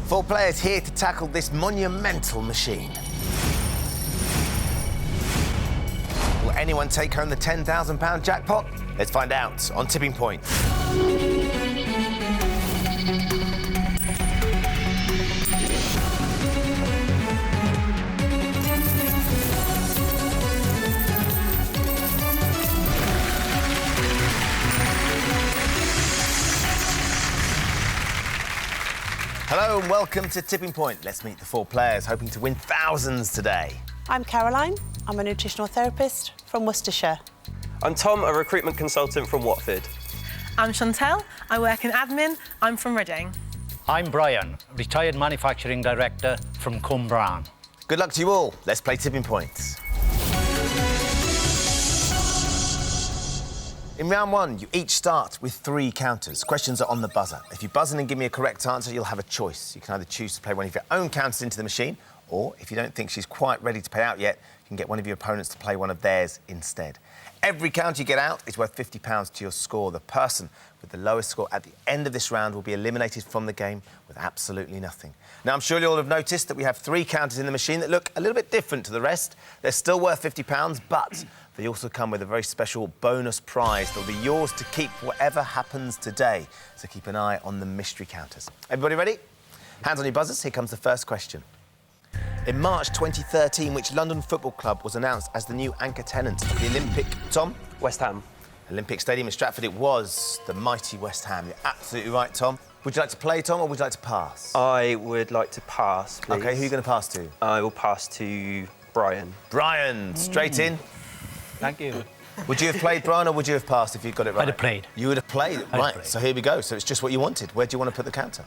4 players here to tackle this monumental machine. Will anyone take home the £10,000 jackpot? Let's find out on Tipping Point. Hello and welcome to Tipping Point. Let's meet the 4 players hoping to win thousands today. I'm Caroline. I'm a nutritional therapist from Worcestershire. I'm Tom, a recruitment consultant from Watford. I'm Chantel. I work in admin. I'm from Reading. I'm Brian, retired manufacturing director from Cwmbran. Good luck to you all. Let's play Tipping Points. In round 1, you each start with 3 counters. Questions are on the buzzer. If you buzz in and give me a correct answer, you'll have a choice. You can either choose to play one of your own counters into the machine, or if you don't think she's quite ready to pay out yet, you can get one of your opponents to play one of theirs instead. Every counter you get out is worth £50 to your score. The person with the lowest score at the end of this round will be eliminated from the game with absolutely nothing. Now, I'm sure you all have noticed that we have 3 counters in the machine that look a little bit different to the rest. They're still worth £50, but they also come with a very special bonus prize that will be yours to keep whatever happens today. So keep an eye on the mystery counters. Everybody ready? Hands on your buzzers. Here comes the first question. In March 2013, which London football club was announced as the new anchor tenant of the Olympic... Tom? West Ham. Olympic Stadium in Stratford. It was the mighty West Ham. You're absolutely right, Tom. Would you like to play, Tom, or would you like to pass? I would like to pass, please. OK, who are you going to pass to? I will pass to Brian. Brian, straight in. Thank you. Would you have played, Brian, or would you have passed if you'd got it right? I'd have played. You would have played? Right, so here we go. So it's just what you wanted. Where do you want to put the counter?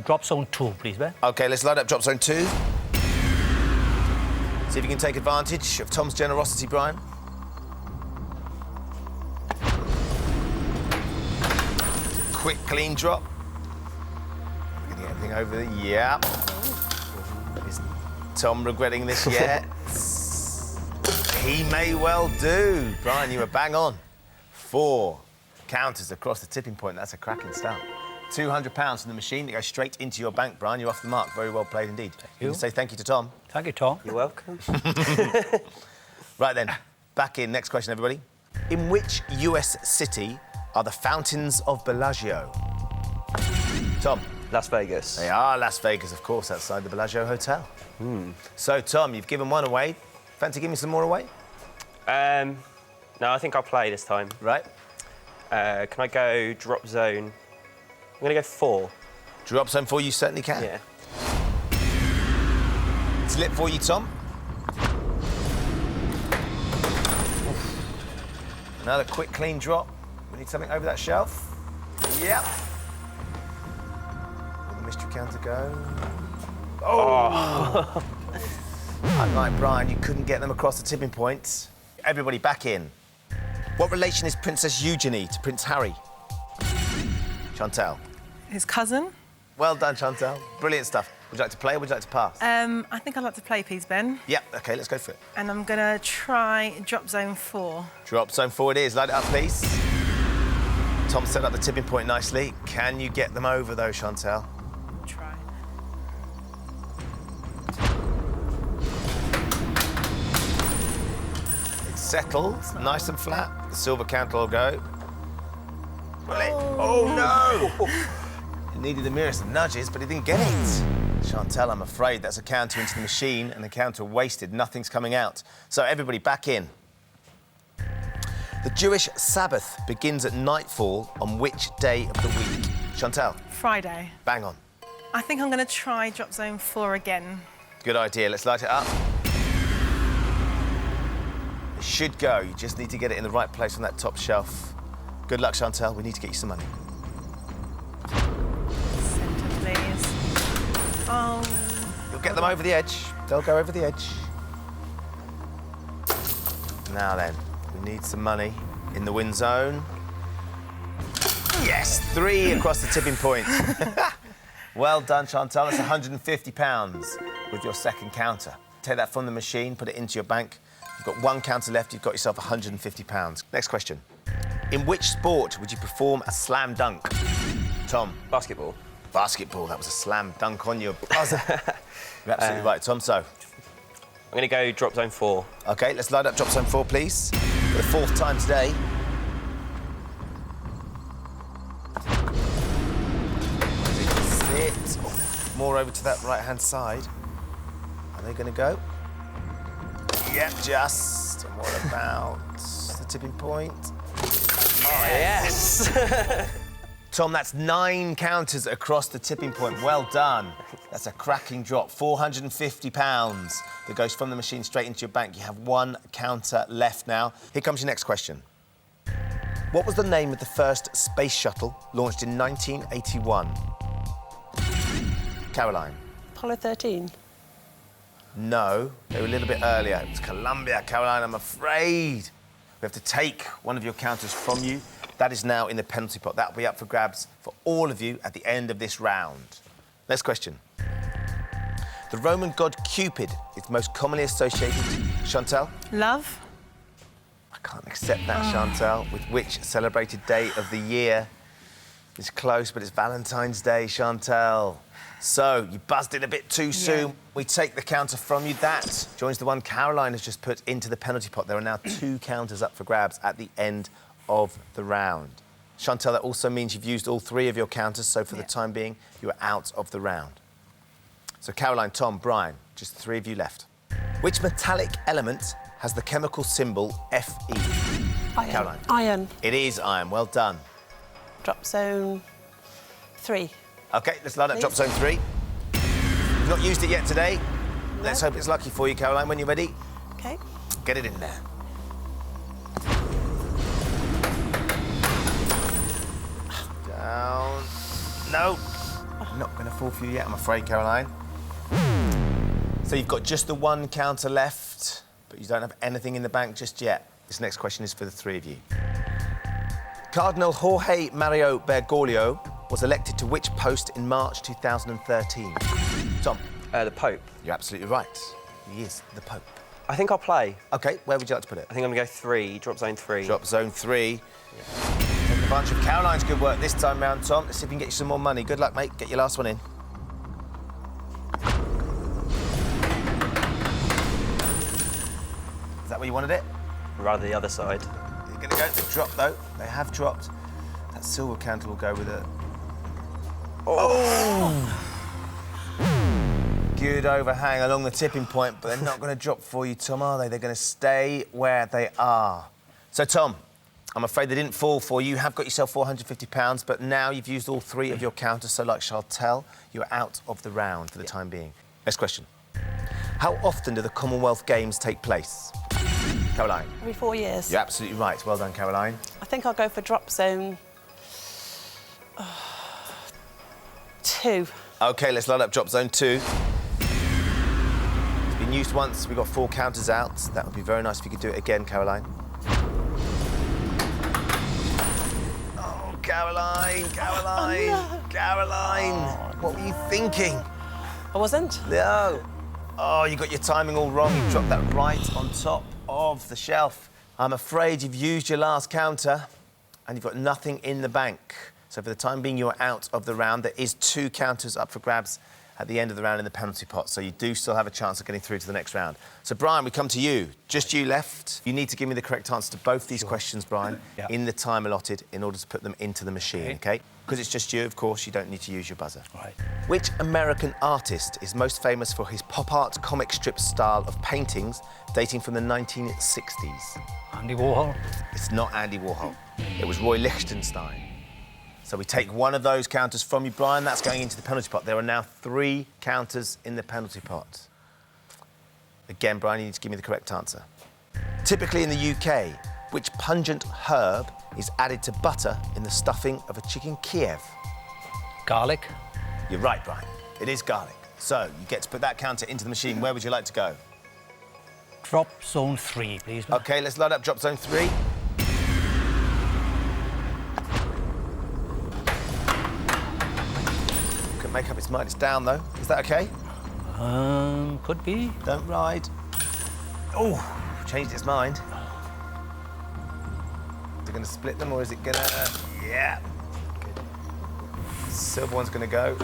Drop zone 2, please, Ben. OK, let's light up drop zone 2. See if you can take advantage of Tom's generosity, Brian. Quick, clean drop. We're going to get everything over there. Yeah. Is Tom regretting this yet? He may well do. Brian, you were bang on. 4 counters across the tipping point. That's a cracking start. £200 from the machine that goes straight into your bank, Brian. You're off the mark. Very well played indeed. You can say thank you to Tom. Thank you, Tom. You're welcome. Right then, back in. Next question, everybody. In which US city are the fountains of Bellagio? Tom. Las Vegas. They are Las Vegas, of course, outside the Bellagio Hotel. So, Tom, you've given 1 away. Fancy giving me some more away? No, I think I'll play this time. Right. Can I go drop zone? I'm going to go 4. Drop zone 4, you certainly can. Yeah. It's lit for you, Tom. Another quick, clean drop. We need something over that shelf. Yep. Where the mystery counter go? Oh! Unlike Brian, you couldn't get them across the tipping point. Everybody back in. What relation is Princess Eugenie to Prince Harry? Chantel. His cousin. Well done, Chantel. Brilliant stuff. Would you like to play or would you like to pass? I think I'd like to play, please, Ben. Yep, OK, let's go for it. And I'm going to try drop zone 4. Drop zone 4 it is. Light it up, please. Tom set up the tipping point nicely. Can you get them over, though, Chantel? Try. It's settled, nice and flat. The silver counter will go. Will it? Oh, no! It needed the merest of nudges, but he didn't get it. Chantel, I'm afraid that's a counter into the machine and the counter wasted. Nothing's coming out. So everybody back in. The Jewish Sabbath begins at nightfall on which day of the week? Chantel. Friday. Bang on. I think I'm going to try drop zone 4 again. Good idea. Let's light it up. It should go. You just need to get it in the right place on that top shelf. Good luck, Chantel. We need to get you some money. Centre, please. Oh. You'll get them over the edge. They'll go over the edge. Now then, we need some money in the win zone. Yes, 3 across the tipping point. Well done, Chantal. That's £150 with your second counter. Take that from the machine, put it into your bank. You've got 1 counter left, you've got yourself £150. Next question. In which sport would you perform a slam dunk? Tom. Basketball. Basketball, that was a slam dunk on your buzzer. You're absolutely right, Tom. So, I'm going to go drop zone 4. OK, let's light up drop zone 4, please. For the 4th time today. Sit. More over to that right-hand side. Are they going to go? Yep, just. And what about the tipping point? Oh, yes! Tom, that's 9 counters across the tipping point. Well done. That's a cracking drop. £450 that goes from the machine straight into your bank. You have 1 counter left now. Here comes your next question. What was the name of the first space shuttle launched in 1981? Caroline. Apollo 13. No, they were a little bit earlier. It was Columbia, Caroline, I'm afraid. We have to take one of your counters from you. That is now in the penalty pot. That will be up for grabs for all of you at the end of this round. Next question. The Roman god Cupid is most commonly associated, Chantal? Love. I can't accept that, Chantal. With which celebrated day of the year? It's close, but it's Valentine's Day, Chantal. So, you buzzed in a bit too soon. Yeah. We take the counter from you. That joins the one Caroline has just put into the penalty pot. There are now 2 counters up for grabs at the end of the round. Chantal, that also means you've used all 3 of your counters, so for the time being, you are out of the round. So, Caroline, Tom, Brian, just 3 of you left. Which metallic element has the chemical symbol Fe? Iron. Caroline. Iron. It is iron. Well done. Drop zone 3. OK, let's light up drop zone 3. You've not used it yet today. Let's hope it's lucky for you, Caroline. When you're ready, OK. get it in there. Down. No. Not going to fall for you yet, I'm afraid, Caroline. So you've got just the 1 counter left, but you don't have anything in the bank just yet. This next question is for the 3 of you. Cardinal Jorge Mario Bergoglio was elected to which post in March 2013? Tom? The Pope. You're absolutely right. He is the Pope. I think I'll play. OK, where would you like to put it? I think I'm going to go 3, drop zone 3. Drop zone 3. Take a bunch of Caroline's good work this time round, Tom. Let's see if we can get you some more money. Good luck, mate. Get your last one in. Is that where you wanted it? Rather the other side. You're going to go to drop, though. They have dropped. That silver counter will go with it. Oh! Good overhang along the tipping point, but they're not going to drop for you, Tom, are they? They're going to stay where they are. So, Tom, I'm afraid they didn't fall for you. You have got yourself £450, but now you've used all 3 of your counters, so like Chantal, you're out of the round for the time being. Next question. How often do the Commonwealth Games take place? Caroline. Every 4 years. You're absolutely right. Well done, Caroline. I think I'll go for drop zone 2. OK, let's light up drop zone 2. It's been used once. We've got 4 counters out. That would be very nice if you could do it again, Caroline. Oh, Caroline, Caroline, Oh, no. Caroline. What were you thinking? I wasn't? No. Oh, you got your timing all wrong. You dropped that right on top of the shelf. I'm afraid you've used your last counter and you've got nothing in the bank. So for the time being, you're out of the round. There is 2 counters up for grabs at the end of the round in the penalty pot, so you do still have a chance of getting through to the next round. So, Brian, we come to you. Just you left. You need to give me the correct answer to both these questions, Brian, in the time allotted in order to put them into the machine, OK? Because it's just you, of course, you don't need to use your buzzer. Right. Which American artist is most famous for his pop art comic strip style of paintings dating from the 1960s? Andy Warhol. It's not Andy Warhol. It was Roy Lichtenstein. So we take one of those counters from you, Brian. That's going into the penalty pot. There are now 3 counters in the penalty pot. Again, Brian, you need to give me the correct answer. Typically in the UK, which pungent herb is added to butter in the stuffing of a chicken Kiev? Garlic. You're right, Brian. It is garlic. So you get to put that counter into the machine. Where would you like to go? Drop zone 3, please. OK, let's load up drop zone 3. Couldn't make up its mind. It's down, though. Is that OK? Could be. Don't ride. Oh, changed its mind. Is it going to split them or is it going to... Yeah. Good. Silver one's going to go.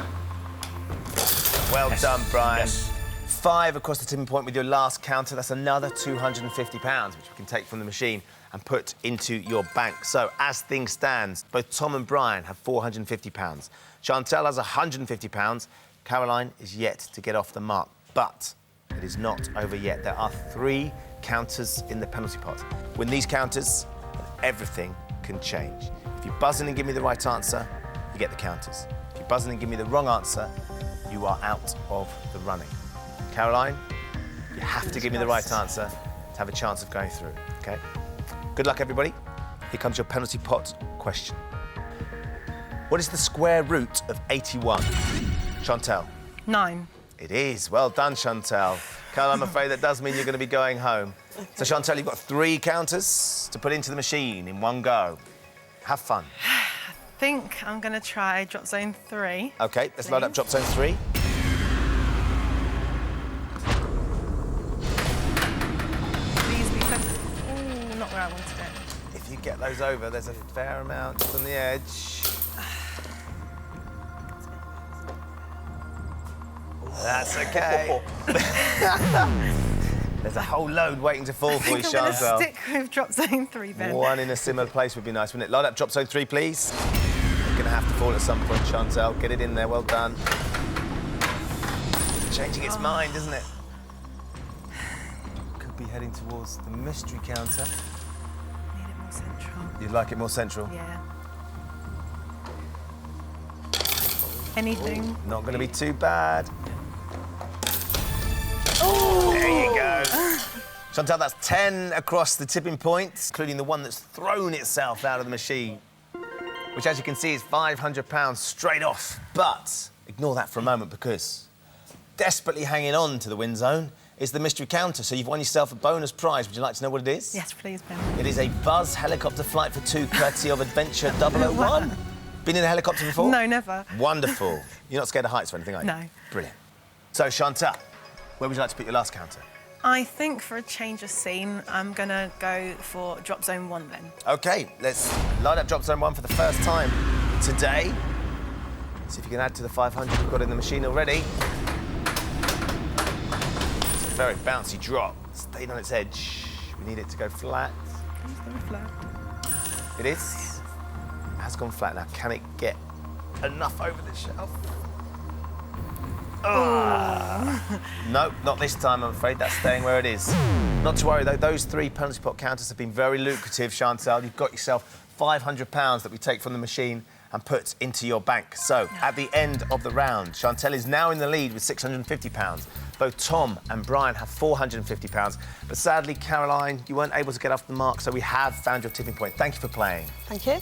Well done, Brian. Yes. 5 across the tipping point with your last counter. That's another £250, which we can take from the machine and put into your bank. So, as things stand, both Tom and Brian have £450. Chantal has £150. Caroline is yet to get off the mark. But it is not over yet. There are 3 counters in the penalty pot. Win these counters, everything can change. If you buzz in and give me the right answer, you get the counters. If you buzz in and give me the wrong answer, you are out of the running. Caroline, you have to give me the right answer to have a chance of going through, OK? Good luck, everybody. Here comes your penalty pot question. What is the square root of 81? Chantal? 9. It is. Well done, Chantal. Carl, I'm afraid that does mean you're going to be going home. So, Chantal, you've got 3 counters to put into the machine in one go. Have fun. I think I'm going to try drop zone 3. OK, let's load up drop zone 3. Please be close. Ooh, not where I wanted it. If you get those over, there's a fair amount on the edge. That's OK. There's a whole load waiting to fall for you, I'm going to Chantal. stick with drop zone 3, Ben. One in a similar place would be nice, wouldn't it? Load up drop zone 3, please. You're going to have to fall at some point, Chantal. Get it in there, well done. Changing its mind, isn't it? Could be heading towards the mystery counter. Need it more central. You'd like it more central? Yeah. Anything. Not going to be too bad. Oh! There you go. Chantal, that's 10 across the tipping point, including the one that's thrown itself out of the machine, which, as you can see, is £500 straight off. But ignore that for a moment, because desperately hanging on to the win zone is the mystery counter. So you've won yourself a bonus prize. Would you like to know what it is? Yes, please, Ben. It is a Buzz helicopter flight for 2, courtesy of Adventure 001. Been in a helicopter before? No, never. Wonderful. You're not scared of heights or anything, are you? No. Brilliant. So, Chantal, where would you like to put your last counter? I think for a change of scene, I'm going to go for drop zone 1 then. OK, let's light up drop zone 1 for the first time today. See if you can add to the 500 you've got in the machine already. It's a very bouncy drop. Stayed on its edge. We need it to go flat. Please go flat. It is. It has gone flat now. Can it get enough over the shelf? Oh. No, not this time, I'm afraid. That's staying where it is. Not to worry, though. Those 3 penalty pot counters have been very lucrative, Chantal. You've got yourself £500 that we take from the machine and put into your bank. So, at the end of the round, Chantal is now in the lead with £650. Both Tom and Brian have £450. But sadly, Caroline, you weren't able to get off the mark, so we have found your tipping point. Thank you for playing. Thank you.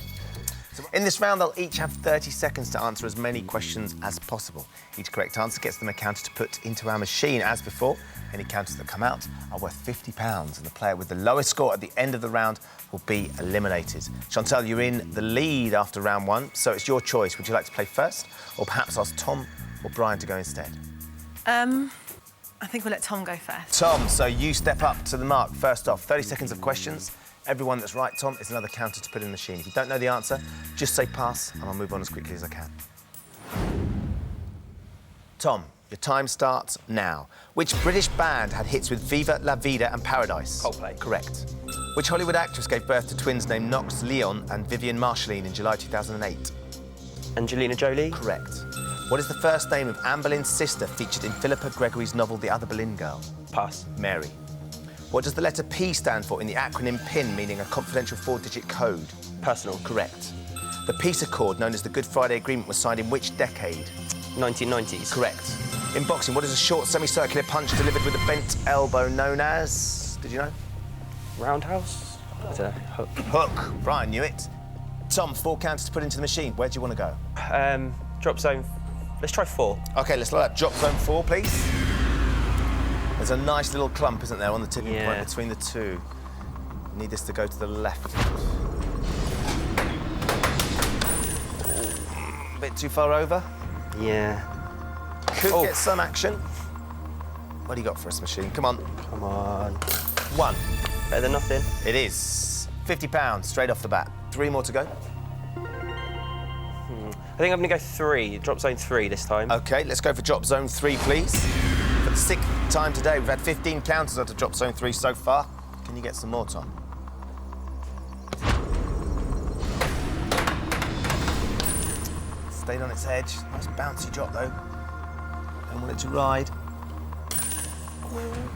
So in this round, they'll each have 30 seconds to answer as many questions as possible. Each correct answer gets them a counter to put into our machine. As before, any counters that come out are worth £50, and the player with the lowest score at the end of the round will be eliminated. Chantal, you're in the lead after round 1, so it's your choice. Would you like to play first, or perhaps ask Tom or Brian to go instead? I think we'll let Tom go first. Tom, so you step up to the mark. First off, 30 seconds of questions. Everyone that's right, Tom, is another counter to put in the machine. If you don't know the answer, just say pass, and I'll move on as quickly as I can. Tom, your time starts now. Which British band had hits with Viva La Vida and Paradise? Coldplay. Correct. Which Hollywood actress gave birth to twins named Knox Leon and Vivian Marshalline in July 2008? Angelina Jolie. Correct. What is the first name of Anne Boleyn's sister featured in Philippa Gregory's novel The Other Boleyn Girl? Pass. Mary. What does the letter P stand for in the acronym PIN, meaning a confidential 4-digit code? Personal. Correct. The peace accord, known as the Good Friday Agreement, was signed in which decade? 1990s. Correct. In boxing, what is a short semicircular punch delivered with a bent elbow known as... Did you know? Roundhouse. I don't know. Hook. Hook. Brian knew it. Tom, 4 counters to put into the machine. Where do you want to go? Drop zone. Let's try 4. OK, let's load up drop zone 4, please. There's a nice little clump, isn't there, on the tipping point between the 2. Need this to go to the left. A bit too far over. Yeah. Could get some action. What do you got for us, machine? Come on. Come on. 1. Better than nothing. It is. £50 straight off the bat. 3 more to go. I think I'm going to go 3. Drop zone 3 this time. OK, let's go for drop zone 3, please. For the 6th time today, we've had 15 counters out of drop zone 3 so far. Can you get some more, Tom? Stayed on its edge. Nice bouncy drop, though. Don't want it to ride.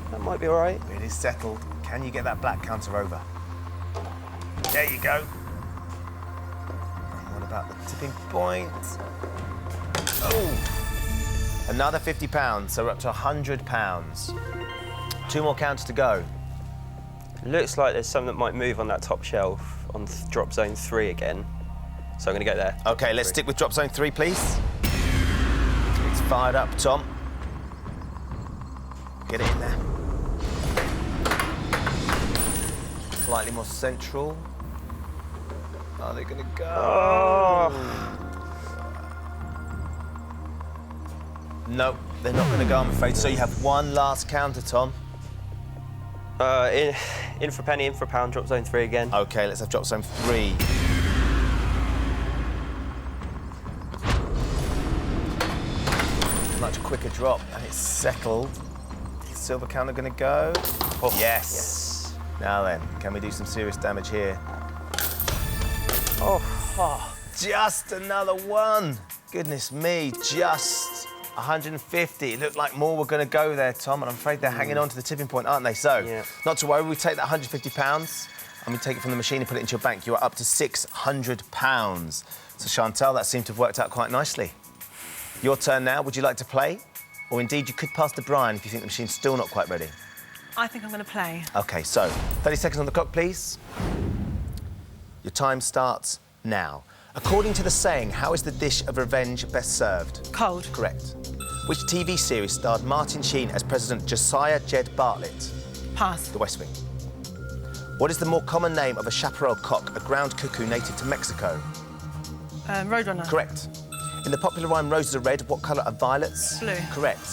That might be all right. It is settled. Can you get that black counter over? There you go. And what about the tipping point? Oh! Another £50, so we're up to £100. 2 more counters to go. Looks like there's something that might move on that top shelf on drop zone 3 again. So I'm going to go there. OK, let's stick with drop zone 3, please. It's fired up, Tom. Get it in there. Slightly more central. Are they going to go? Oh. No, they're not going to go, I'm afraid. So you have one last counter, Tom. In for a penny, in for a pound, drop zone 3 again. OK, let's have drop zone 3. Much quicker drop, and it's settled. Is the silver counter going to go? Oh, yes. Now then, can we do some serious damage here? Oh. Just another one. Goodness me, just 150. It looked like more were going to go there, Tom, and I'm afraid they're hanging on to the tipping point, aren't they? So, yeah. Not to worry, we take that £150 and we take it from the machine and put it into your bank. You are up to £600. So, Chantal, that seemed to have worked out quite nicely. Your turn now. Would you like to play? Or indeed, you could pass to Brian if you think the machine's still not quite ready. I think I'm going to play. OK, so 30 seconds on the clock, please. Your time starts now. According to the saying, how is the dish of revenge best served? Cold. Correct. Which TV series starred Martin Sheen as President Josiah Jed Bartlett? Pass. The West Wing. What is the more common name of a chaparral cock, a ground cuckoo native to Mexico? Roadrunner. Correct. In the popular rhyme Roses Are Red, what colour are violets? Blue. Correct.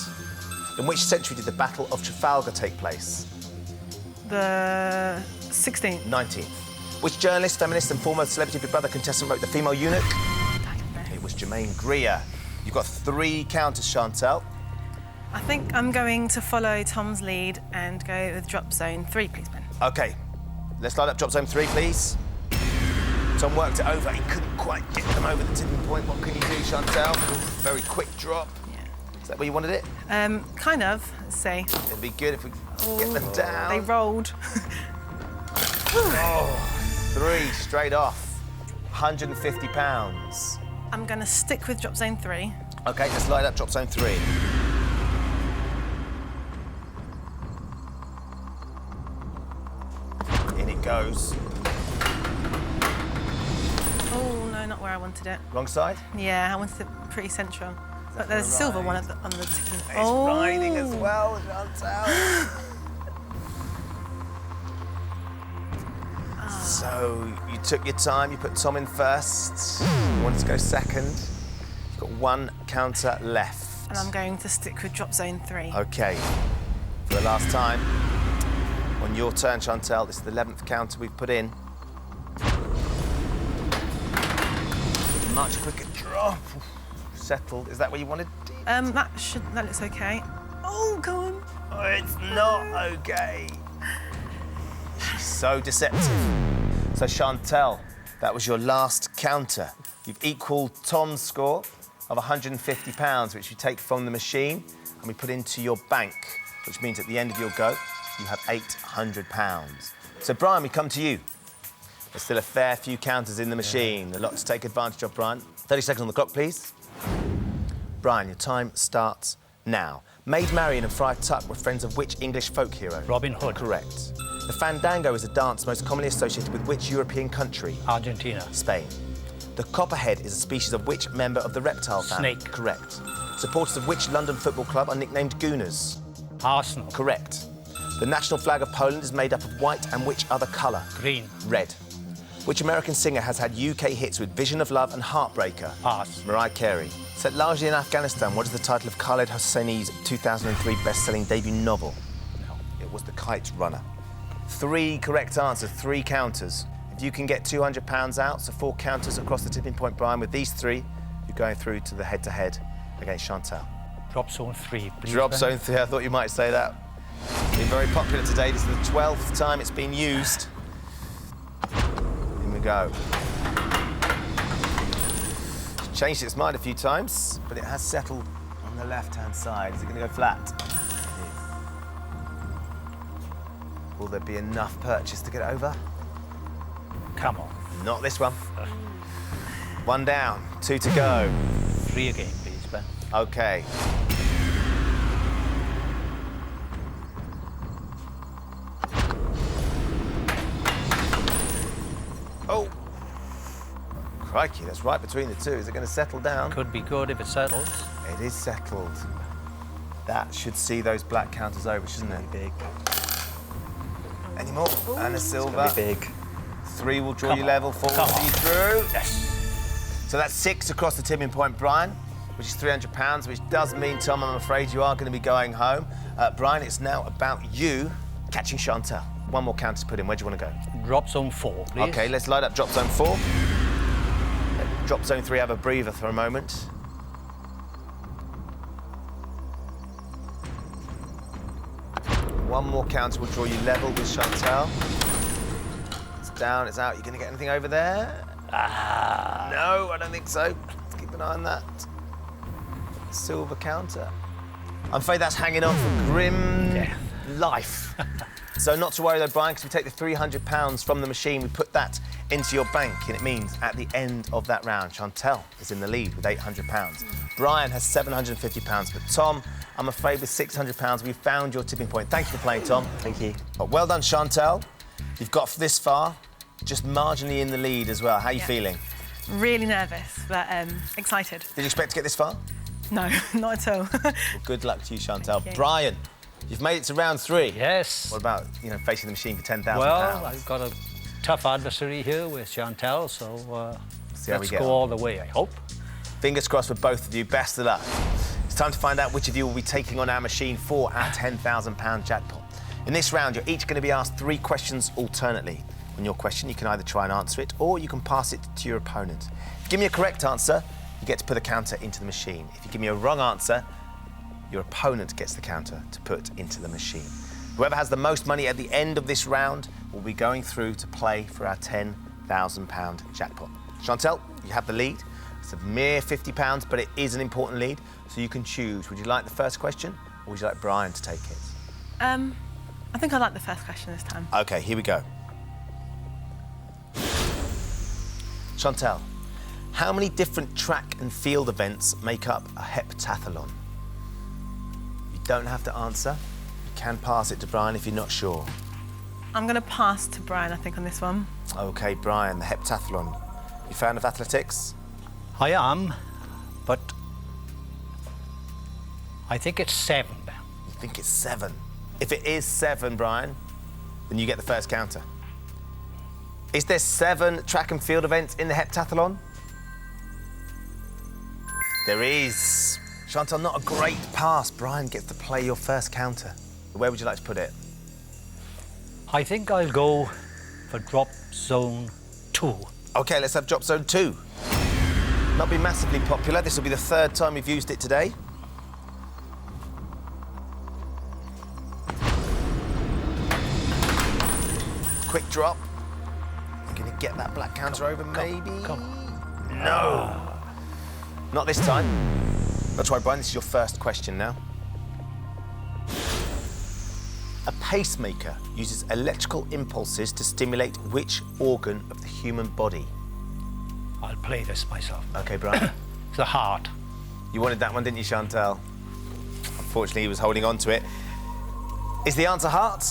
In which century did the Battle of Trafalgar take place? The 16th. 19th. Which journalist, feminist and former Celebrity Big Brother contestant wrote The Female Eunuch? It was Jermaine Greer. You've got 3 counters, Chantal. I think I'm going to follow Tom's lead and go with drop zone 3, please, Ben. OK. Let's light up drop zone 3, please. Tom worked it over. He couldn't quite get them over the tipping point. What can you do, Chantal? Very quick drop. Yeah. Is that where you wanted it? Kind of. Let's see. It'd be good if we get them down. They rolled. Oh, 3 straight off. £150. I'm going to stick with drop zone 3. OK, let's light up drop zone 3. In it goes. Oh, no, not where I wanted it. Wrong side? Yeah, I wanted it pretty central. But there's a silver one on the tipping. It's riding as well, Chantal. So, you took your time, you put Tom in first. You wanted to go second. You've got 1 counter left. And I'm going to stick with drop zone 3. OK. For the last time, on your turn, Chantal, this is the 11th counter we've put in. Much quicker drop. Settled. Is that what you wanted? That looks okay. Oh, go on. Oh, it's not OK. So deceptive. So, Chantal, that was your last counter. You've equalled Tom's score of £150, which you take from the machine and we put into your bank, which means at the end of your go, you have £800. So, Brian, we come to you. There's still a fair few counters in the machine. A lot to take advantage of, Brian. 30 seconds on the clock, please. Brian, your time starts now. Maid Marian and Friar Tuck were friends of which English folk hero? Robin Hood. Correct. The fandango is a dance most commonly associated with which European country? Argentina. Spain. The copperhead is a species of which member of the reptile family? Snake. Correct. Supporters of which London football club are nicknamed Gooners? Arsenal. Correct. The national flag of Poland is made up of white and which other colour? Green. Red. Which American singer has had UK hits with Vision of Love and Heartbreaker? Pass. Mariah Carey. Set largely in Afghanistan, what is the title of Khaled Hosseini's 2003 best-selling debut novel? No. It was The Kite Runner. 3 correct answers, 3 counters. If you can get £200 out, so 4 counters across the tipping point, Brian, with these 3, you going through to the head-to-head against Chantal. Drop zone 3, please. Drop Ben. zone 3, I thought you might say that. It's been very popular today. This is the 12th time it's been used. Here we go. It's changed its mind a few times, but it has settled on the left-hand side. Is it going to go flat? It is. Will there be enough purchase to get it over? Come on. Not this one. 1 down, 2 to go. 3 again, please, Ben. Okay. Oh. Crikey, that's right between the two. Is it going to settle down? Could be good if it settles. It is settled. That should see those black counters over, shouldn't it? Big. Any more? And a silver. Be big. 3 will draw Come you on. level, 4 will Come see you on. through. Yes. So that's 6 across the tipping point, Brian, which is £300, which does mean, Tom, I'm afraid you are going to be going home. Brian, it's now about you catching Chantal. 1 more counter to put in. Where do you want to go? Drop zone 4, please. OK, let's light up drop zone 4. Let drop zone 3 have a breather for a moment. One more counter will draw you level with Chantal. It's down, it's out. You going to get anything over there? No, I don't think so. Let's keep an eye on that. Silver counter. I'm afraid that's hanging on for grim life. So not to worry though, Brian, because we take the £300 from the machine, we put that into your bank, and it means at the end of that round, Chantal is in the lead with £800. Brian has £750, but Tom, I'm afraid with £600, we've found your tipping point. Thank you for playing, Tom. Thank you. Well done, Chantal. You've got this far, just marginally in the lead as well. How are you feeling? Really nervous, but excited. Did you expect to get this far? No, not at all. Well, good luck to you, Chantal. Thank you. Brian, you've made it to round 3. Yes. What about, facing the machine for £10,000? Well, I've got a tough adversary here with Chantal, so See how we let's get go on. all the way, I hope. Fingers crossed for both of you. Best of luck. It's time to find out which of you will be taking on our machine for our £10,000 jackpot. In this round, you're each going to be asked 3 questions alternately. On your question, you can either try and answer it, or you can pass it to your opponent. Give me a correct answer, you get to put the counter into the machine. If you give me a wrong answer, your opponent gets the counter to put into the machine. Whoever has the most money at the end of this round will be going through to play for our £10,000 jackpot. Chantal, you have the lead. It's a mere £50, but it is an important lead, so you can choose. Would you like the first question, or would you like Brian to take it? I think I like the first question this time. OK, here we go. Chantal, how many different track and field events make up a heptathlon? You don't have to answer. You can pass it to Brian if you're not sure. I'm going to pass to Brian, I think, on this one. OK, Brian, the heptathlon. You a fan of athletics? I am, but I think it's 7. You think it's 7. If it is 7, Brian, then you get the first counter. Is there 7 track and field events in the heptathlon? There is. Chantal, not a great pass. Brian gets to play your first counter. Where would you like to put it? I think I'll go for drop zone 2. OK, let's have drop zone 2. Not been massively popular. This will be the 3rd time we've used it today. Quick drop. Gonna get that black counter over, maybe? Come on. No. Not this time. That's right, Brian, this is your first question now. A pacemaker uses electrical impulses to stimulate which organ of the human body? I'll play this myself. OK, Brian. The heart. You wanted that one, didn't you, Chantal? Unfortunately, he was holding on to it. Is the answer heart?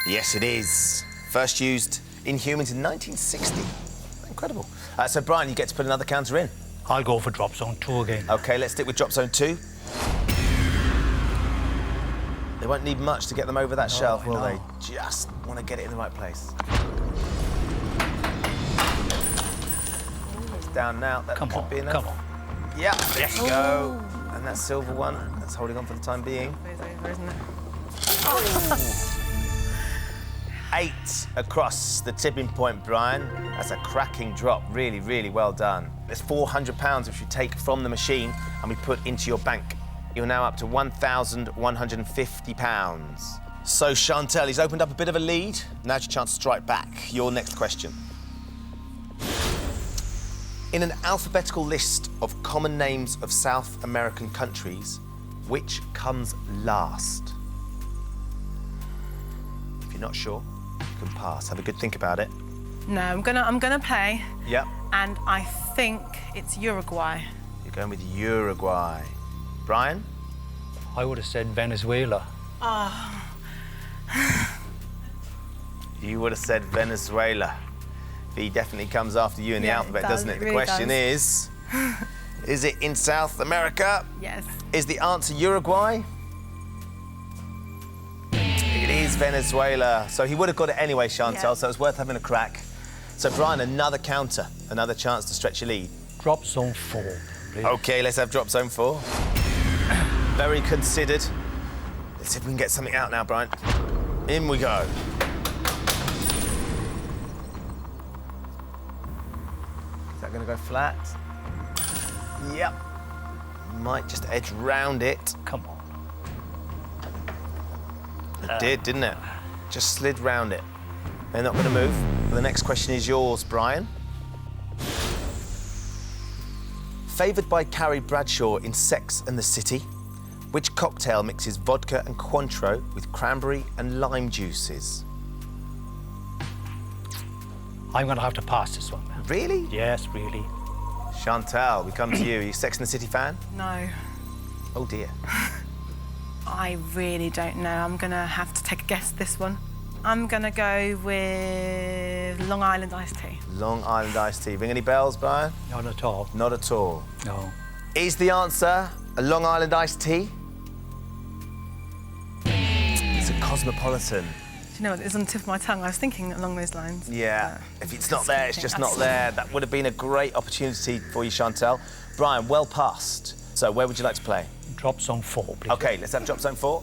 Yes, it is. First used in humans in 1960. Incredible. So, Brian, you get to put another counter in. I'll go for drop zone 2 again. OK, let's stick with drop zone 2. They won't need much to get them over that shelf, will they? Just want to get it in the right place. It's down now. That could be enough. Come on. Yeah, there you go. And that silver one, that's holding on for the time being. It's over, isn't it? 8 across the tipping point, Brian. That's a cracking drop. Really, really well done. There's £400 which you take from the machine and we put into your bank. You're now up to £1,150. So, Chantal, he's opened up a bit of a lead. Now's your chance to strike back. Your next question. In an alphabetical list of common names of South American countries, which comes last? If you're not sure, you can pass. Have a good think about it. No, I'm gonna play. Yep. And I think it's Uruguay. You're going with Uruguay. Brian? I would have said Venezuela. You would have said Venezuela. V definitely comes after you in the Yeah, alphabet, it does, doesn't it? it The really question does. is it in South America? Yes. Is the answer Uruguay? It is Venezuela. So he would have got it anyway, Chantal, Yeah. so it's worth having a crack. So, Brian, another counter, another chance to stretch your lead. Drop zone 4, please. OK, let's have drop zone 4. Very considered. Let's see if we can get something out now, Brian. In we go. Is that going to go flat? Yep. Might just edge round it. Come on. It did, didn't it? Just slid round it. They're not going to move. The next question is yours, Brian. Favoured by Carrie Bradshaw in Sex and the City, which cocktail mixes vodka and Cointreau with cranberry and lime juices? I'm going to have to pass this one. Really? Yes, really. Chantal, we come to you. Are you a Sex and the City fan? No. Oh, dear. I really don't know. I'm gonna have to take a guess this one. I'm gonna go with Long Island iced tea. Long Island iced tea. Ring any bells, Brian? Not at all. Not at all. No. Is the answer a Long Island iced tea? It's a Cosmopolitan. Do you know what? It was on the tip of my tongue. I was thinking along those lines. Yeah. but If it's not there, it's just not there. That would have been a great opportunity for you, Chantal. Brian, well passed. So where would you like to play? Drop zone 4, please. OK, let's have drop zone 4.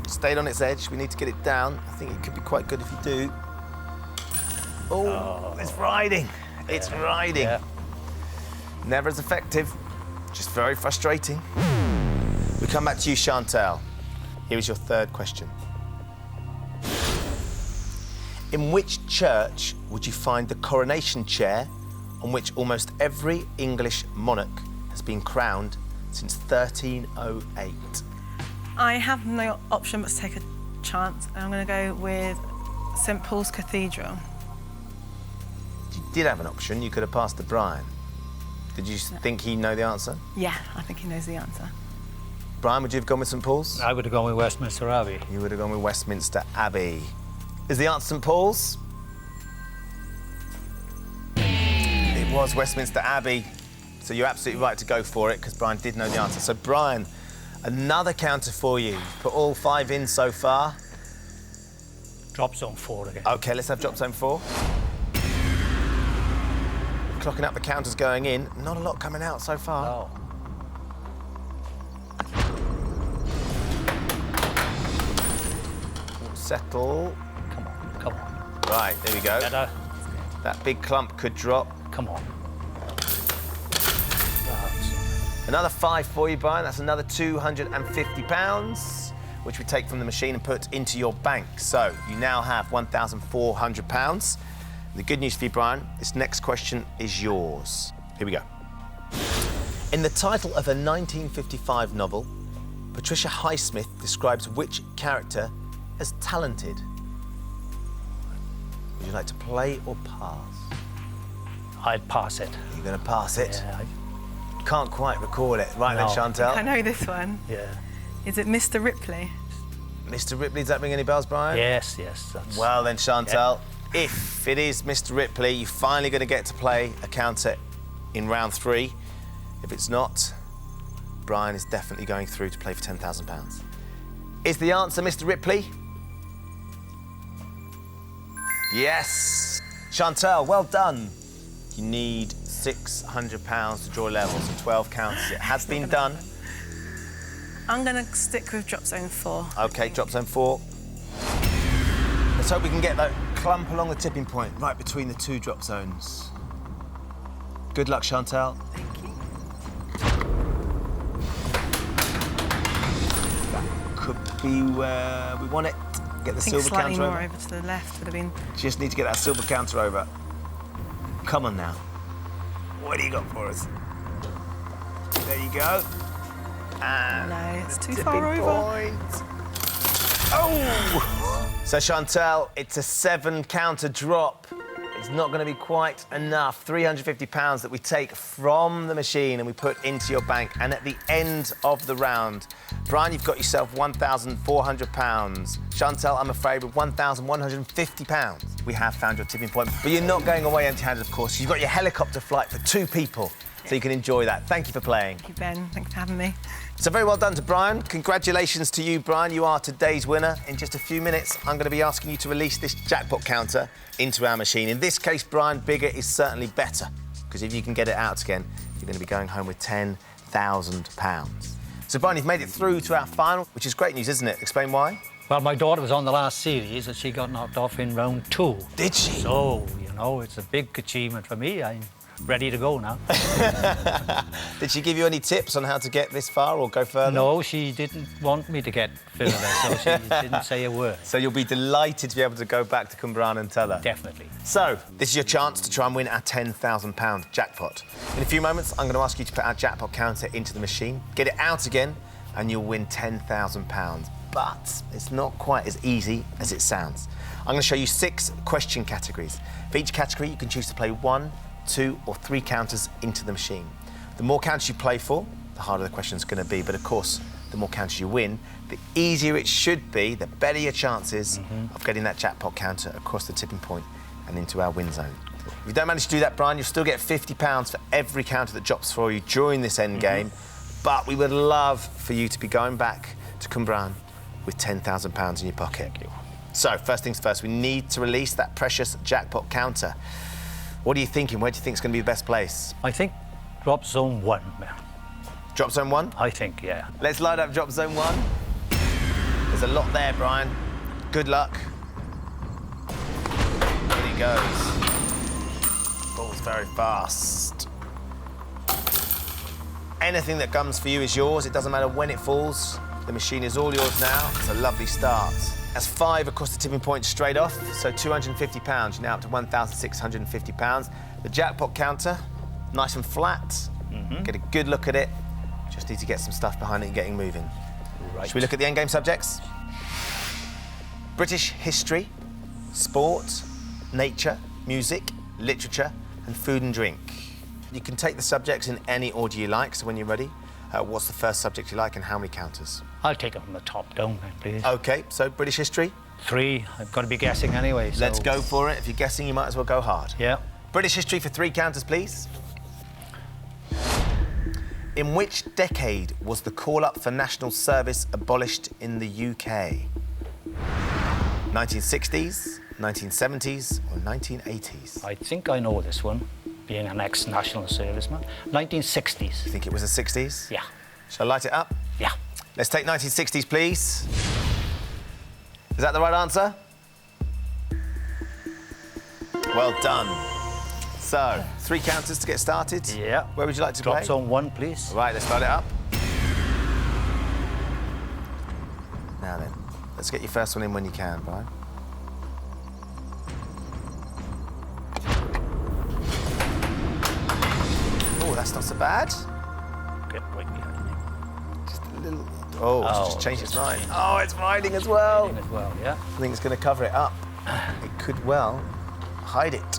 Stayed on its edge. We need to get it down. I think it could be quite good if you do. Oh, it's riding. It's riding. Yeah. Never as effective, just very frustrating. We come back to you, Chantal. Here is your third question. In which church would you find the coronation chair on which almost every English monarch has been crowned since 1308? I have no option but to take a chance, and I'm going to go with St Paul's Cathedral. You did have an option. You could have passed to Brian. Did you think he'd know the answer? Yeah, I think he knows the answer. Brian, would you have gone with St Paul's? I would have gone with Westminster Abbey. You would have gone with Westminster Abbey. Is the answer St Paul's? It was Westminster Abbey. So you're absolutely right to go for it because Brian did know the answer. So Brian, another counter for you. Put all 5 in so far. Drop zone 4 again. OK, let's have drop zone 4. Clocking up the counters going in. Not a lot coming out so far. Oh. Settle. Come on, come on. Right, there we go. Better. That big clump could drop. Come on. Another 5 for you, Brian. That's another £250, which we take from the machine and put into your bank. So you now have £1,400. The good news for you, Brian, this next question is yours. Here we go. In the title of a 1955 novel, Patricia Highsmith describes which character as talented? Would you like to play or pass? I'd pass it. You're going to pass it? Yeah. Can't quite recall it. Right No. then, Chantal. I know this one. Yeah. Is it Mr Ripley? Mr Ripley, does that ring any bells, Brian? Yes, yes. That's... Well then, Chantal, if it is Mr Ripley, you're finally going to get to play a counter in round 3. If it's not, Brian is definitely going through to play for £10,000. Is the answer Mr Ripley? Yes. Chantal, well done. You need £600 to draw level, so 12 counters. It has been done. I'm going to stick with drop zone 4. OK, drop zone 4. Let's hope we can get that clump along the tipping point, right between the two drop zones. Good luck, Chantal. Thank you. That could be where we want it. Get the I think silver slightly counter more over. over to the left would have been... Just need to get that silver counter over. Come on now. What do you got for us? There you go. And No, it's too tipping far over. point. Oh! So, Chantal, it's a 7 counter drop. It's not going to be quite enough. £350 that we take from the machine and we put into your bank. And at the end of the round, Brian, you've got yourself £1,400. Chantal, I'm afraid, with £1,150. We have found your tipping point, but you're not going away empty-handed, of course. You've got your helicopter flight for 2 people, so you can enjoy that. Thank you for playing. Thank you, Ben. Thanks for having me. So very well done to Brian. Congratulations to you, Brian. You are today's winner. In just a few minutes, I'm going to be asking you to release this jackpot counter into our machine. In this case, Brian, bigger is certainly better, because if you can get it out again, you're going to be going home with £10,000. So, Brian, you've made it through to our final, which is great news, isn't it? Explain why. Well, my daughter was on the last series and she got knocked off in round 2. Did she? So, you know, it's a big achievement for me. I'm ready to go now. Did she give you any tips on how to get this far or go further? No, she didn't want me to get further, so she didn't say a word. So you'll be delighted to be able to go back to Cumbraen and tell her. Definitely. So, this is your chance to try and win our £10,000 jackpot. In a few moments, I'm going to ask you to put our jackpot counter into the machine, get it out again, and you'll win £10,000. But it's not quite as easy as it sounds. I'm going to show you 6 question categories. For each category, you can choose to play 1, 2 or 3 counters into the machine. The more counters you play for, the harder the question's going to be. But of course, the more counters you win, the easier it should be, the better your chances of getting that jackpot counter across the tipping point and into our win zone. If you don't manage to do that, Brian, you'll still get £50 for every counter that drops for you during this end game. But we would love for you to be going back to Cumbraen with £10,000 in your pocket. Thank you. So, first things first, we need to release that precious jackpot counter. What are you thinking? Where do you think is going to be the best place? I think drop zone 1, man. Drop zone 1? I think, yeah. Let's light up drop zone 1. There's a lot there, Brian. Good luck. There he goes. Ball's very fast. Anything that comes for you is yours. It doesn't matter when it falls. The machine is all yours now. It's a lovely start. That's 5 across the tipping point straight off, so £250. You're now up to £1,650. The jackpot counter, nice and flat. Get a good look at it. Just need to get some stuff behind it and getting moving. Right. Should we look at the endgame subjects? British history, sport, nature, music, literature, and food and drink. You can take the subjects in any order you like, so when you're ready, what's the first subject you like and how many counters? I'll take it from the top down, then, please. OK, so British history. 3. I've got to be guessing anyway, so... Let's go for it. If you're guessing, you might as well go hard. Yeah. British history for 3 counters, please. In which decade was the call-up for national service abolished in the UK? 1960s, 1970s or 1980s? I think I know this one, being an ex-national serviceman. 1960s. You think it was the 60s? Yeah. Shall I light it up? Yeah. Let's take 1960s, please. Is that the right answer? Well done. So, 3 counters to get started. Yeah. Where would you like to Drop play? zone 1, please. Right, let's start it up. Now then, let's get your first one in when you can, Brian. Oh, that's not so bad. Get right behind me. Just a little... Oh, it's just changed its mind. changed. Oh, it's riding as well. As well, yeah. I think it's going to cover it up. It could well hide it,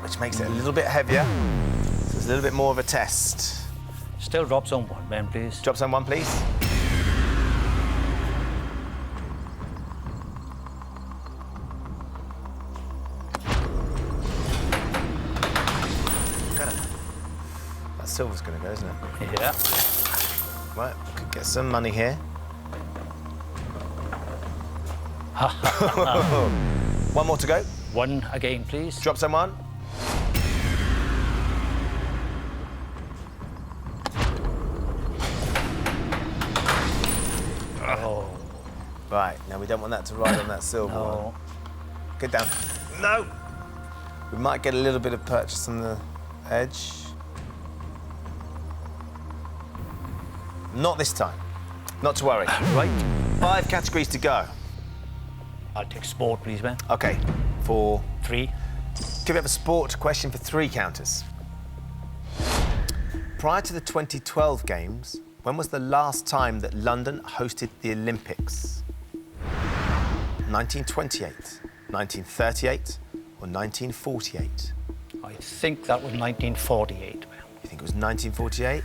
which makes it a little bit heavier. So it's a little bit more of a test. Still drop zone 1, Ben, please. Drop zone 1, please. That silver's going to go, isn't it? Yeah. Right, could get some money here. One more to go. 1 again, please. Drop zone 1. Right, now we don't want that to ride on that silver one. No. Get down. No! We might get a little bit of purchase on the edge. Not this time. Not to worry. Right. 5 categories to go. I'll take sport, please, man. Okay, for 3. Could we have a sport question for 3 counters? Prior to the 2012 Games, when was the last time that London hosted the Olympics? 1928, 1938, or 1948? I think that was 1948, man. You think it was 1948? Do you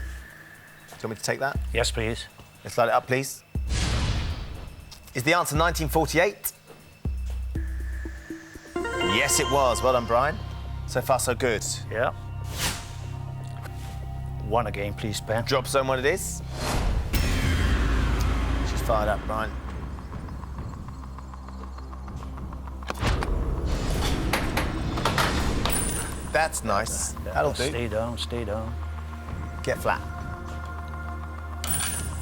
want me to take that? Yes, please. Let's light it up, please. Is the answer 1948? Yes, it was. Well done, Brian. So far, so good. Yeah. 1 again, please, Ben. Drop zone what it is. She's fired up, Brian. That's nice. That'll do. Stay down, stay down. Get flat.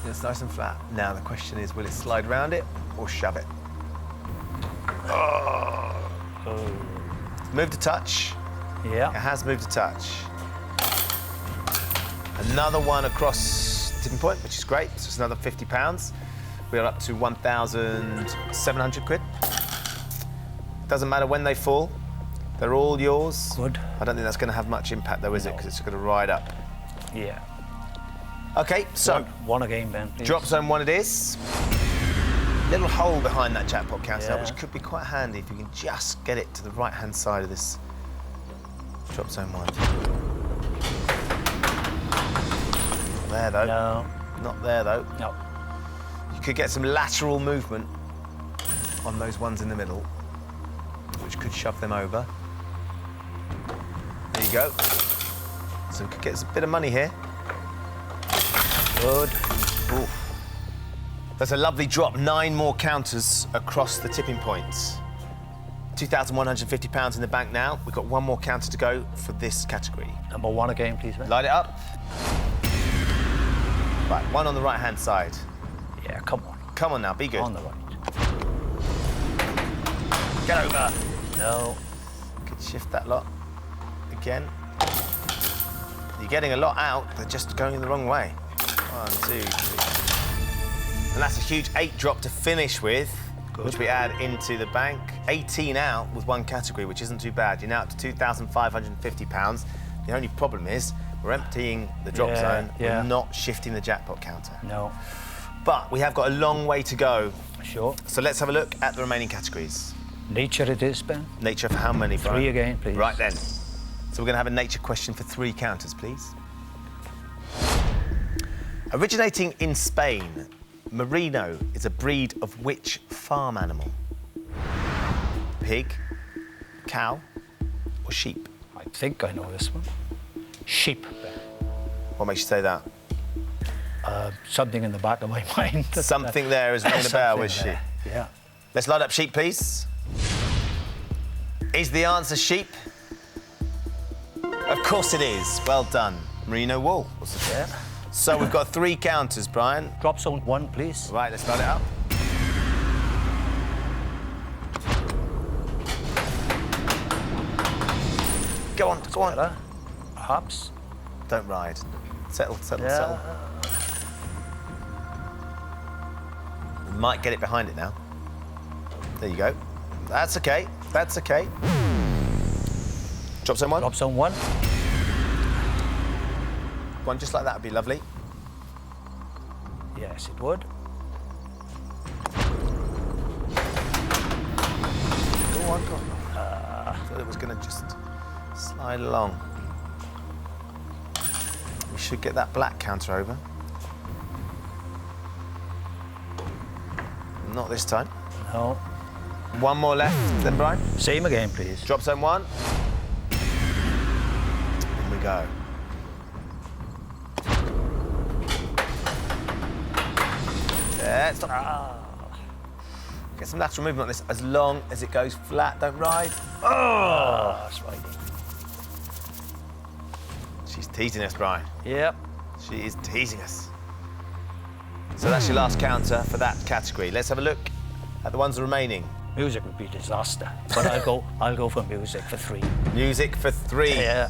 It's nice and flat. Now the question is, will it slide around it or shove it? Oh. Moved a touch. Yeah. It has moved a touch. Another one across the tipping point, which is great. So it's another £50. We're up to 1,700 quid. Doesn't matter when they fall. They're all yours. Good. I don't think that's going to have much impact, though, is it? Because it's going to ride up. Yeah. OK, so 1 again, Ben, please. drop zone 1 it is. Little hole behind that jackpot counter, Yeah. which could be quite handy if you can just get it to the right-hand side of this drop zone 1. Not there, though. No. Not there, though. No. You could get some lateral movement on those ones in the middle, which could shove them over. There you go. So we could get a bit of money here. Good. Ooh. That's a lovely drop. 9 more counters across the tipping points. £2,150 in the bank now. We've got 1 more counter to go for this category. Number 1 again, please, Ben. Light it up. Right, 1 on the right-hand side. Yeah, come on. Come on now, be good. On the right. Get over. No. Could shift that lot again. You're getting a lot out, they're just going the wrong way. 1, 2, 3. And that's a huge 8 drop to finish with, which we add into the bank. 18 out with 1 category, which isn't too bad. You're now up to £2,550. The only problem is we're emptying the drop zone. Yeah. We're not shifting the jackpot counter. No. But we have got a long way to go. Sure. So let's have a look at the remaining categories. Nature it is, Ben. Nature for how many, Brian? 3 again, please. Right then. So we're going to have a nature question for 3 counters, please. Originating in Spain, Merino is a breed of which farm animal? Pig, cow, or sheep? I think I know this one. Sheep, Ben. What makes you say that? Something in the back of my mind. Something there is ringing a bell with Something sheep. there. Yeah. Let's light up sheep, please. Is the answer sheep? Of course it is. Well done. Merino wool. Yeah. So we've got 3 counters, Brian. Drop zone 1, please. Right, let's light it up. Go on, go on. Better. Perhaps. Don't ride. Settle, settle, Yeah. settle. We might get it behind it now. There you go. That's okay. That's okay. Drop zone 1. Drop zone 1. One just like that would be lovely. Yes, it would. Go on, go on. Thought it was going to just slide along. We should get that black counter over. Not this time. No. 1 more left, then, Brian. Same again, please. Drop zone 1. In we go. Yeah, stop. Get some lateral movement on this as long as it goes flat. Don't ride. Oh, that's right. She's teasing us, Brian. Yep. She is teasing us. So that's your last counter for that category. Let's have a look The ones remaining. Music would be a disaster, but I'll go for music for 3. Music for 3. Yeah.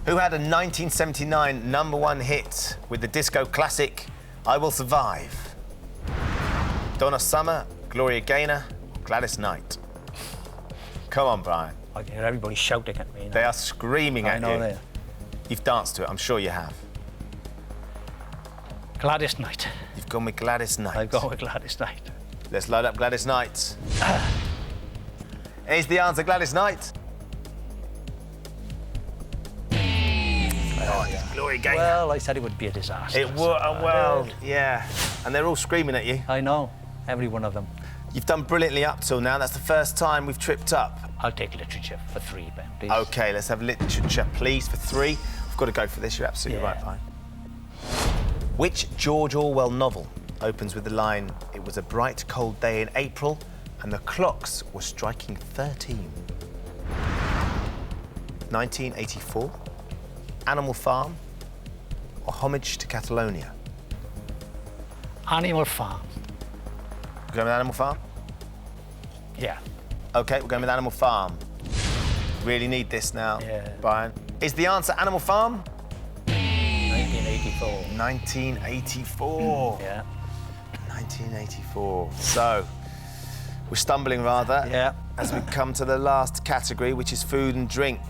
Who had a 1979 #1 hit with the disco classic I Will Survive? Donna Summer, Gloria Gaynor, Gladys Knight? Come on, Brian. I can hear everybody shouting at me now. They are screaming at I know you. they are. You've danced to it, I'm sure you have. Gladys Knight. You've gone with Gladys Knight. I've gone with Gladys Knight. Let's load up Gladys Knight. Is the answer Gladys Knight? Oh, it's Gloria Gaynor. Well, I said it would be a disaster. It would, well, yeah. And they're all screaming at you. I know, every one of them. You've done brilliantly up till now. That's the first time we've tripped up. I'll take literature for 3, Ben, please. OK, let's have literature, please, for 3. We've got to go for this. You're absolutely Yeah. right, Brian. Which George Orwell novel opens with the line, "It was a bright, cold day in April, and the clocks were striking 13"? 1984, Animal Farm, or Homage to Catalonia? Animal Farm. We're going with Animal Farm? Yeah. OK, we're going with Animal Farm. Really need this now, Yeah. Brian. Is the answer Animal Farm? 1984. 1984. Yeah. 1984. So, we're stumbling rather. Yeah. As we come to the last category, which is food and drink.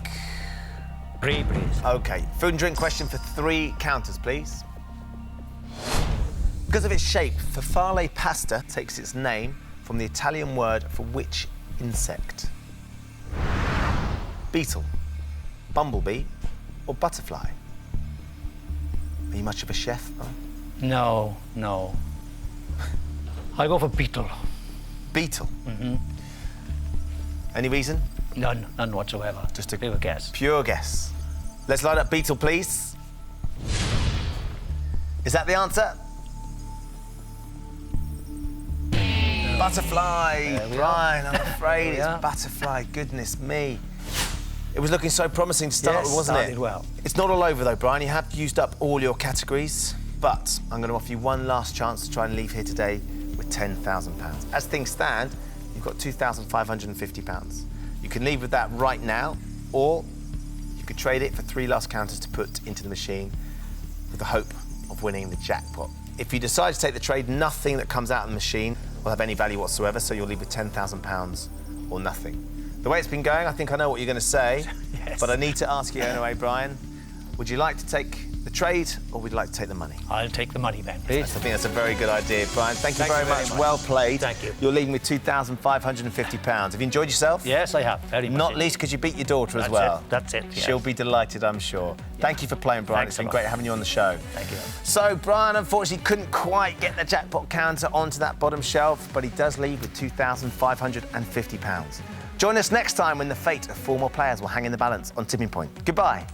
Brie, please. OK, food and drink question for 3 counters, please. Because of its shape, farfalle pasta takes its name from the Italian word for which insect? Beetle, bumblebee, or butterfly? Are you much of a chef, Brian? No. I'll go for beetle. Beetle? Mm-hmm. Any reason? None whatsoever. Just a pure guess. Pure guess. Let's line up beetle, please. Is that the answer? Butterfly, Brian, I'm afraid it's butterfly. Goodness me. It was looking so promising to start with, wasn't it? Started well. It's not all over though, Brian. You have used up all your categories, but I'm going to offer you one last chance to try and leave here today with £10,000. As things stand, you've got £2,550. You can leave with that right now, or you could trade it for 3 last counters to put into the machine with the hope of winning the jackpot. If you decide to take the trade, nothing that comes out of the machine will have any value whatsoever, so you'll leave with £10,000 or nothing. The way it's been going, I think I know what you're going to say, Yes. but I need to ask you anyway, Brian. Would you like to take the trade, or would you like to take the money? I'll take the money, Ben, I please. think that's a very good idea, Brian. Thank you very much. Well played. Thank you. You're leaving with £2,550. Have you enjoyed yourself? Yes, I have. Very much. Not least because you beat your daughter as well. That's it. Yes. She'll be delighted, I'm sure. Thank you for playing, Brian. Thanks It's been a lot. great having you on the show. Thank you. So, Brian, unfortunately, couldn't quite get the jackpot counter onto that bottom shelf, but he does leave with £2,550. Join us next time when the fate of 4 more players will hang in the balance on Tipping Point. Goodbye.